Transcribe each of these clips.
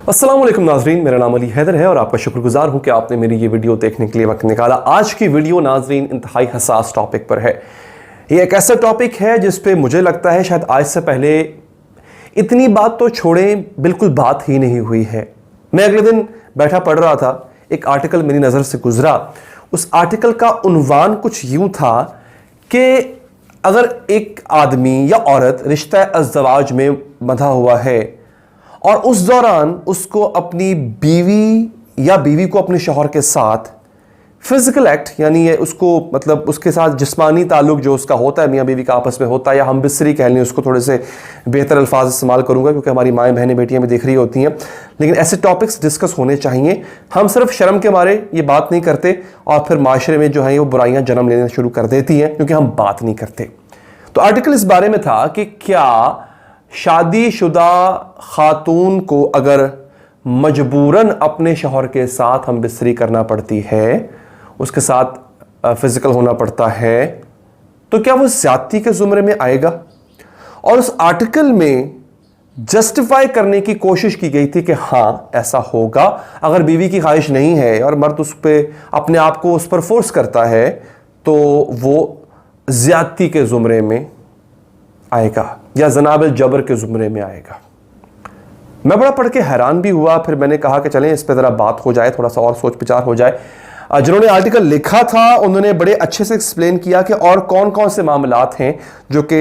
अस्सलाम वालेकुम नाजरीन, मेरा नाम अली हैदर है और आपका शुक्रगुजार हूँ कि आपने मेरी ये वीडियो देखने के लिए वक्त निकाला। आज की वीडियो नाजरीन इंतहाई हसास टॉपिक पर है। ये एक ऐसा टॉपिक है जिस पे मुझे लगता है शायद आज से पहले इतनी बात तो छोड़ें, बिल्कुल बात ही नहीं हुई है। मैं अगले दिन बैठा पढ़ रहा था, एक आर्टिकल मेरी नज़र से गुजरा। उस आर्टिकल का उन्वान कुछ यूँ था कि अगर एक आदमी या औरत रिश्ता अज़्ज़वाज में बंधा हुआ है और उस दौरान उसको अपनी बीवी या बीवी को अपने शौहर के साथ फिजिकल एक्ट, यानी ये उसको मतलब उसके साथ जिस्मानी ताल्लुक जो उसका होता है, मियाँ बीवी का आपस में होता है, या हम बिस्तरी कह लें, उसको थोड़े से बेहतर अल्फाज इस्तेमाल करूंगा क्योंकि हमारी माएँ बहनें बेटियाँ भी देख रही होती हैं, लेकिन ऐसे टॉपिक्स डिस्कस होने चाहिए। हम सिर्फ शर्म के मारे ये बात नहीं करते और फिर माशरे में जो है वो बुराइयाँ जन्म लेना शुरू कर देती हैं क्योंकि हम बात नहीं करते। तो आर्टिकल इस बारे में था कि क्या शादीशुदा खातून को अगर मजबूरन अपने शौहर के साथ हम बिस्तरी करना पड़ती है, उसके साथ फिजिकल होना पड़ता है, तो क्या वो ज्यादती के जुमरे में आएगा? और उस आर्टिकल में जस्टिफाई करने की कोशिश की गई थी कि हाँ ऐसा होगा। अगर बीवी की ख्वाहिश नहीं है और मर्द उस पर अपने आप को उस पर फोर्स करता है तो वो ज्यादती के जुमरे में आएगा या जनाबिल जबर के जुमरे में आएगा। मैं बड़ा पढ़ के हैरान भी हुआ। फिर मैंने कहा कि चलें इस पे ज़रा बात हो जाए, थोड़ा सा और सोच विचार हो जाए। जिन्होंने आर्टिकल लिखा था उन्होंने बड़े अच्छे से एक्सप्लेन किया कि और कौन कौन से मामलात हैं जो कि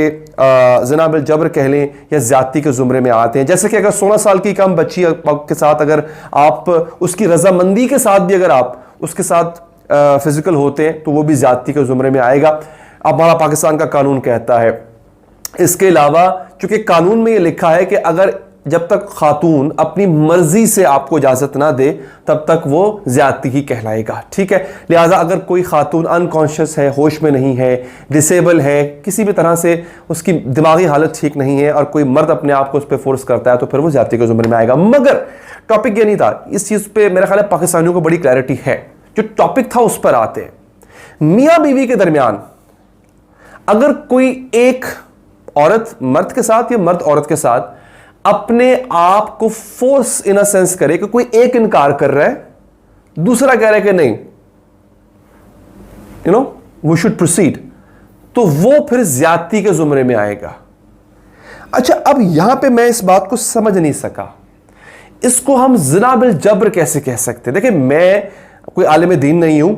जनाबिल जबर कह लें या ज्यादती के जुमरे में आते हैं। जैसे कि अगर 16 साल की कम बच्ची के साथ अगर आप उसकी रजामंदी के साथ भी अगर आप उसके साथ फिजिकल होते हैं तो वो भी ज्यादती के जुमरे में आएगा। अब हमारा पाकिस्तान का कानून कहता है। इसके अलावा चूंकि कानून में ये लिखा है कि अगर जब तक खातून अपनी मर्जी से आपको इजाजत ना दे तब तक वो ज्यादती ही कहलाएगा, ठीक है। लिहाजा अगर कोई खातून अनकॉन्शियस है, होश में नहीं है, डिसेबल है, किसी भी तरह से उसकी दिमागी हालत ठीक नहीं है और कोई मर्द अपने आप को उस पर फोर्स करता है तो फिर वो ज्यादती के जुमरे में आएगा। मगर टॉपिक ये नहीं था। इस चीज पे मेरा ख्याल है पाकिस्तानियों को बड़ी क्लैरिटी है। जो टॉपिक था उस पर आते हैं। मियाँ बीवी के दरमियान अगर कोई एक औरत मर्द के साथ या मर्द औरत के साथ अपने आप को फोर्स इन अ सेंस करे कि कोई एक इनकार कर रहा है, दूसरा कह रहा है कि नहीं, वी शुड प्रोसीड, तो वो फिर ज्यादती के जुमरे में आएगा। अच्छा, अब यहां पे मैं इस बात को समझ नहीं सका, इसको हम ज़िना बिल जबर कैसे कह सकते? देखिए, मैं कोई आलिम दीन नहीं हूं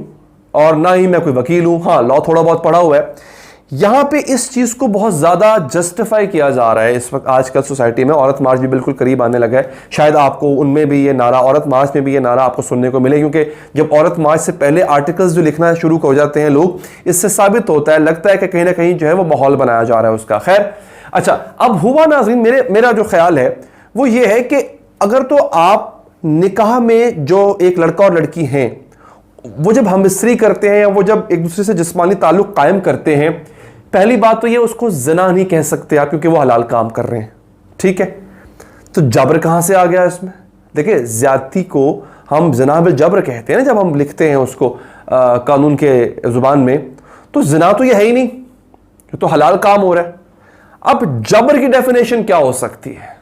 और ना ही मैं कोई वकील हूं। हाँ, लॉ थोड़ा बहुत पढ़ा हुआ है। यहां पे इस चीज को बहुत ज्यादा जस्टिफाई किया जा रहा है इस वक्त आजकल सोसाइटी में। औरत मार्च भी बिल्कुल करीब आने लगा है। शायद आपको उनमें भी ये नारा, औरत मार्च में भी ये नारा आपको सुनने को मिले, क्योंकि जब औरत मार्च से पहले आर्टिकल्स जो लिखना शुरू हो जाते हैं लोग, इससे साबित होता है, लगता है कि कहीं ना कहीं जो है वो माहौल बनाया जा रहा है उसका। खैर, अच्छा, अब हुआ नाज़रीन, मेरा जो ख्याल है वो ये है कि अगर तो आप निकाह में जो एक लड़का और लड़की हैं वो जब हम बिस्तरी करते हैं या वो जब एक दूसरे से जिस्मानी ताल्लुक कायम करते हैं, पहली बात तो ये उसको ज़िना नहीं कह सकते आप क्योंकि वो हलाल काम कर रहे हैं, ठीक है। तो जबर कहां से आ गया इसमें? देखिए, ज्यादती को हम ज़िना बिल जबर कहते हैं ना जब हम लिखते हैं उसको कानून के जुबान में, तो ज़िना तो ये है ही नहीं, ये तो हलाल काम हो रहा है। अब जबर की डेफिनेशन क्या हो सकती है?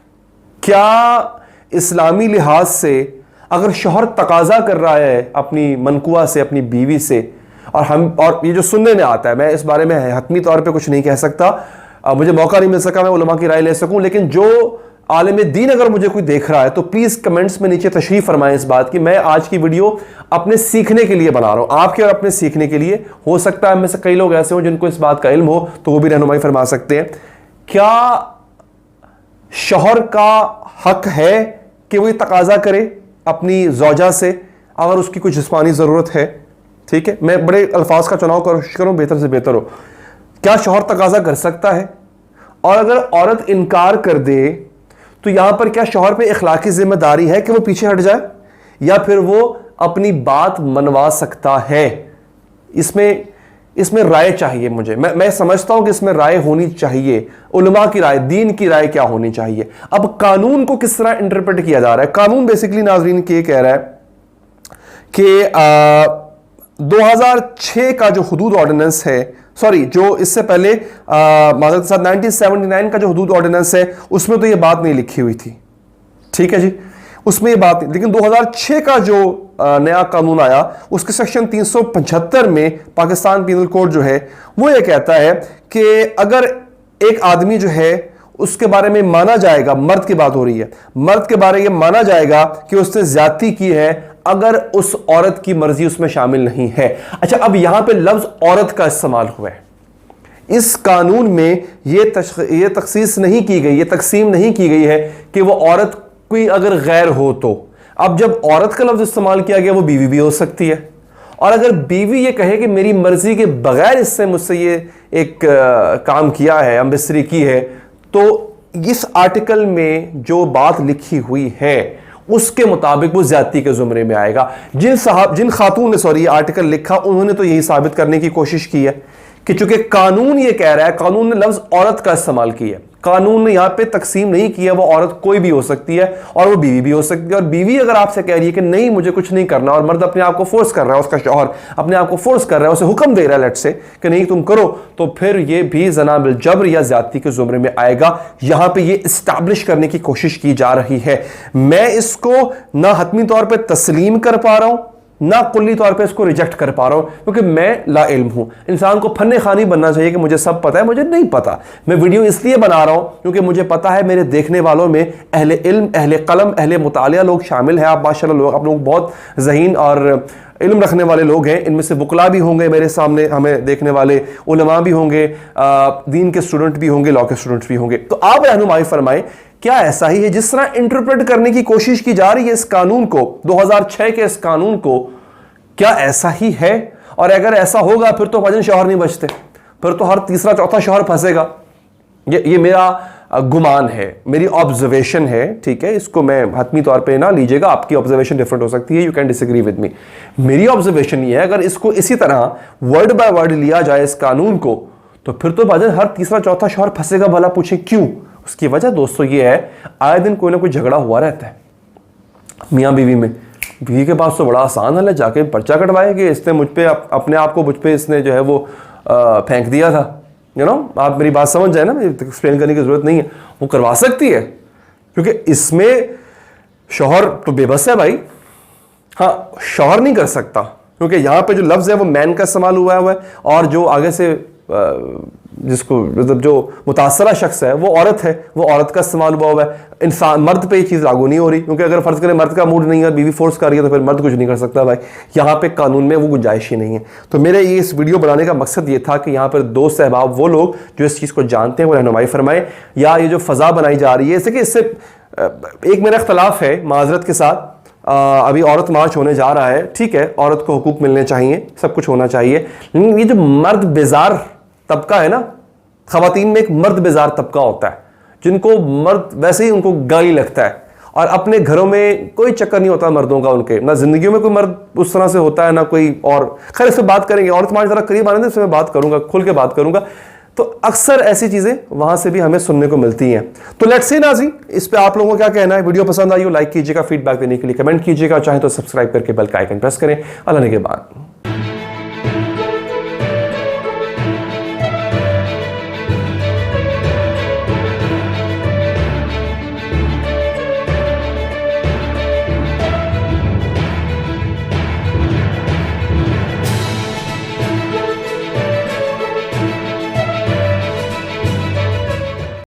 क्या इस्लामी लिहाज से अगर शौहर तकाजा कर रहा है अपनी मनकुआ से, अपनी बीवी से, और ये जो सुनने में आता है, मैं इस बारे में हतमी तौर पे कुछ नहीं कह सकता, मुझे मौका नहीं मिल सका मैं उलमा की राय ले सकूं, लेकिन जो आलिम दीन अगर मुझे कोई देख रहा है तो प्लीज कमेंट्स में नीचे तशरीफ फरमाएं इस बात की। मैं आज की वीडियो अपने सीखने के लिए बना रहा हूं, आपके और अपने सीखने के लिए। हो सकता है में से कई लोग ऐसे हो जिनको इस बात का इल्म हो तो वो भी रहनुमाई फरमा सकते हैं। क्या शौहर का हक है कि वो तकाजा करे अपनी ज़ौजा से अगर उसकी कोई जिस्मानी जरूरत है? ठीक है, मैं बड़े अल्फाज का चुनाव कोशिश करूं बेहतर से बेहतर हो। क्या शौहर तकाजा कर सकता है? और अगर औरत इनकार कर दे तो यहां पर क्या शौहर पे इखलाकी जिम्मेदारी है कि वो पीछे हट जाए या फिर वो अपनी बात मनवा सकता है? इसमें राय चाहिए मुझे। मैं समझता हूं कि इसमें राय होनी चाहिए, उलमा की राय, दीन की राय क्या होनी चाहिए। अब कानून को किस तरह इंटरप्रेट किया जा रहा है? कानून बेसिकली नाज़रीन के कह रहा है कि 2006 का जो हुदूद ऑर्डिनेंस है, सॉरी जो इससे पहले माज़रत के साथ 1979 का जो हुदूद ऑर्डिनेंस है उसमें तो ये बात नहीं लिखी हुई थी, ठीक है जी। اس میں یہ بات, لیکن 2006 کا جو نیا قانون آیا اس کے سیکشن 375 میں پاکستان پینل کوڈ جو ہے وہ یہ کہتا ہے کہ اگر ایک آدمی جو ہے اس کے بارے میں مانا جائے گا, مرد کی بات ہو رہی ہے, مرد کے بارے میں مانا جائے گا کہ اس نے زیادتی کی ہے اگر اس عورت کی مرضی اس میں شامل نہیں ہے. اچھا, اب یہاں پہ لفظ عورت کا استعمال ہوا ہے. اس قانون میں یہ تخصیص نہیں کی گئی, یہ تقسیم نہیں کی گئی ہے کہ وہ عورت کوئی اگر غیر ہو تو. اب جب عورت کا لفظ استعمال کیا گیا, وہ بیوی بھی ہو سکتی ہے, اور اگر بیوی یہ کہے کہ میری مرضی کے بغیر اس سے مجھ سے یہ ایک کام کیا ہے, امبستری کی ہے, تو اس آرٹیکل میں جو بات لکھی ہوئی ہے اس کے مطابق وہ زیادتی کے زمرے میں آئے گا. جن خاتون نے یہ آرٹیکل لکھا, انہوں نے تو یہی ثابت کرنے کی کوشش کی ہے کہ چونکہ قانون یہ کہہ رہا ہے, قانون نے لفظ عورت کا استعمال کیا ہے, قانون نے یہاں پہ تقسیم نہیں کیا, وہ عورت کوئی بھی ہو سکتی ہے اور وہ بیوی بھی ہو سکتی ہے. اور بیوی اگر آپ سے کہہ رہی ہے کہ نہیں مجھے کچھ نہیں کرنا, اور مرد اپنے آپ کو فورس کر رہا ہے, اس کا شوہر اپنے آپ کو فورس کر رہا ہے, اسے حکم دے رہا ہے لیٹ سے کہ نہیں تم کرو, تو پھر یہ بھی زنا بالجبر یا زیادتی کے زمرے میں آئے گا. یہاں پہ یہ اسٹیبلش کرنے کی کوشش کی جا رہی ہے. میں اس کو نہ حتمی طور پہ تسلیم کر پا رہا ہوں, نہ کلی طور پہ اس کو ریجیکٹ کر پا رہا ہوں, کیونکہ میں لا علم ہوں. انسان کو فن خوانی بننا چاہیے کہ مجھے سب پتہ ہے, مجھے نہیں پتا. میں ویڈیو اس لیے بنا رہا ہوں کیونکہ مجھے پتا ہے میرے دیکھنے والوں میں اہل علم, اہل قلم, اہل مطالعہ لوگ شامل ہیں. آپ ماشاءاللہ لوگ, آپ لوگ بہت ذہین اور علم رکھنے والے لوگ ہیں. ان میں سے وکلا بھی ہوں گے میرے سامنے ہمیں دیکھنے والے, علماء بھی ہوں گے, دین کے اسٹوڈنٹ بھی ہوں گے, لا کے اسٹوڈنٹ بھی ہوں گے. تو آپ رہنمائی فرمائیں, کیا ایسا ہی ہے جس طرح انٹرپریٹ کرنے کی کوشش کی جا رہی ہے اس قانون کو, 2006 کے اس قانون کو, کیا ایسا ہی ہے؟ اور اگر ایسا ہوگا پھر تو بھجن شوہر نہیں بچتے, پھر تو ہر تیسرا چوتھا شوہر پھنسے گا. یہ میرا گمان ہے, میری آبزرویشن ہے, ٹھیک ہے, اس کو میں حتمی طور پہ نہ لیجیے گا, آپ کی آبزرویشن ڈفرنٹ ہو سکتی ہے, you can disagree with me. میری آبزرویشن یہ ہے اگر اس کو اسی طرح ورڈ بائی ورڈ لیا جائے اس قانون کو, تو پھر تو بھجن ہر تیسرا چوتھا شوہر پھنسے گا. بھلا پوچھیں کیوں؟ اس کی وجہ دوستو یہ ہے, آئے دن کوئی نہ کوئی جھگڑا ہوا رہتا ہے میاں بیوی میں. بیوی کے پاس تو بڑا آسان حل ہے, جا کے پرچہ کٹوائے کہ اس نے مجھ پہ اپنے آپ کو مجھ پہ اس نے جو ہے وہ پھینک دیا تھا. آپ میری بات سمجھ جائیں نا, ایکسپلین کرنے کی ضرورت نہیں ہے, وہ کروا سکتی ہے, کیونکہ اس میں شوہر تو بے بس ہے بھائی. ہاں, شوہر نہیں کر سکتا, کیونکہ یہاں پہ جو لفظ ہے وہ مین کا استعمال ہوا ہے, اور جو آگے سے جس کو مطلب جو متاثرہ شخص ہے وہ عورت ہے, وہ عورت کا استعمال ہوا ہے. انسان مرد پہ یہ چیز لاگو نہیں ہو رہی, کیونکہ اگر فرض کریں مرد کا موڈ نہیں ہے, بیوی فورس کر رہی ہے, تو پھر مرد کچھ نہیں کر سکتا بھائی. یہاں پہ قانون میں وہ گنجائش ہی نہیں ہے. تو میرے یہ اس ویڈیو بنانے کا مقصد یہ تھا کہ یہاں پر دوست احباب وہ لوگ جو اس چیز کو جانتے ہیں وہ رہنمائی فرمائیں. یا یہ جو فضا بنائی جا رہی ہے, اس سے کہ اس سے ایک میرا اختلاف ہے معذرت کے ساتھ, ابھی عورت مارچ ہونے جا رہا ہے, ٹھیک ہے, عورت کو حقوق ملنے چاہیے, سب کچھ ہونا چاہیے, لیکن یہ جو مرد بیزار طبقہ ہے نا, خواتین میں ایک مرد بیزار طبقہ ہوتا ہے جن کو مرد ویسے ہی ان کو گالی لگتا ہے, اور اپنے گھروں میں کوئی چکر نہیں ہوتا مردوں کا, ان کے نہ زندگیوں میں کوئی مرد اس طرح سے ہوتا ہے نہ کوئی اور. خیر اس پہ بات کریں گے, عورت ہماری ذرا قریب آنے دیں, اس میں بات کروں گا, کھل کے بات کروں گا. تو اکثر ایسی چیزیں وہاں سے بھی ہمیں سننے کو ملتی ہیں. تو لیٹس سی ناظرین, اس پہ آپ لوگوں کو کیا کہنا ہے؟ ویڈیو پسند آئی ہو لائک کیجیے گا, فیڈ بیک دینے کے لیے کمنٹ کیجیے گا, چاہیں تو سبسکرائب کر کے بیل کا آئیکن پریس کریں. اللہ نے کے بعد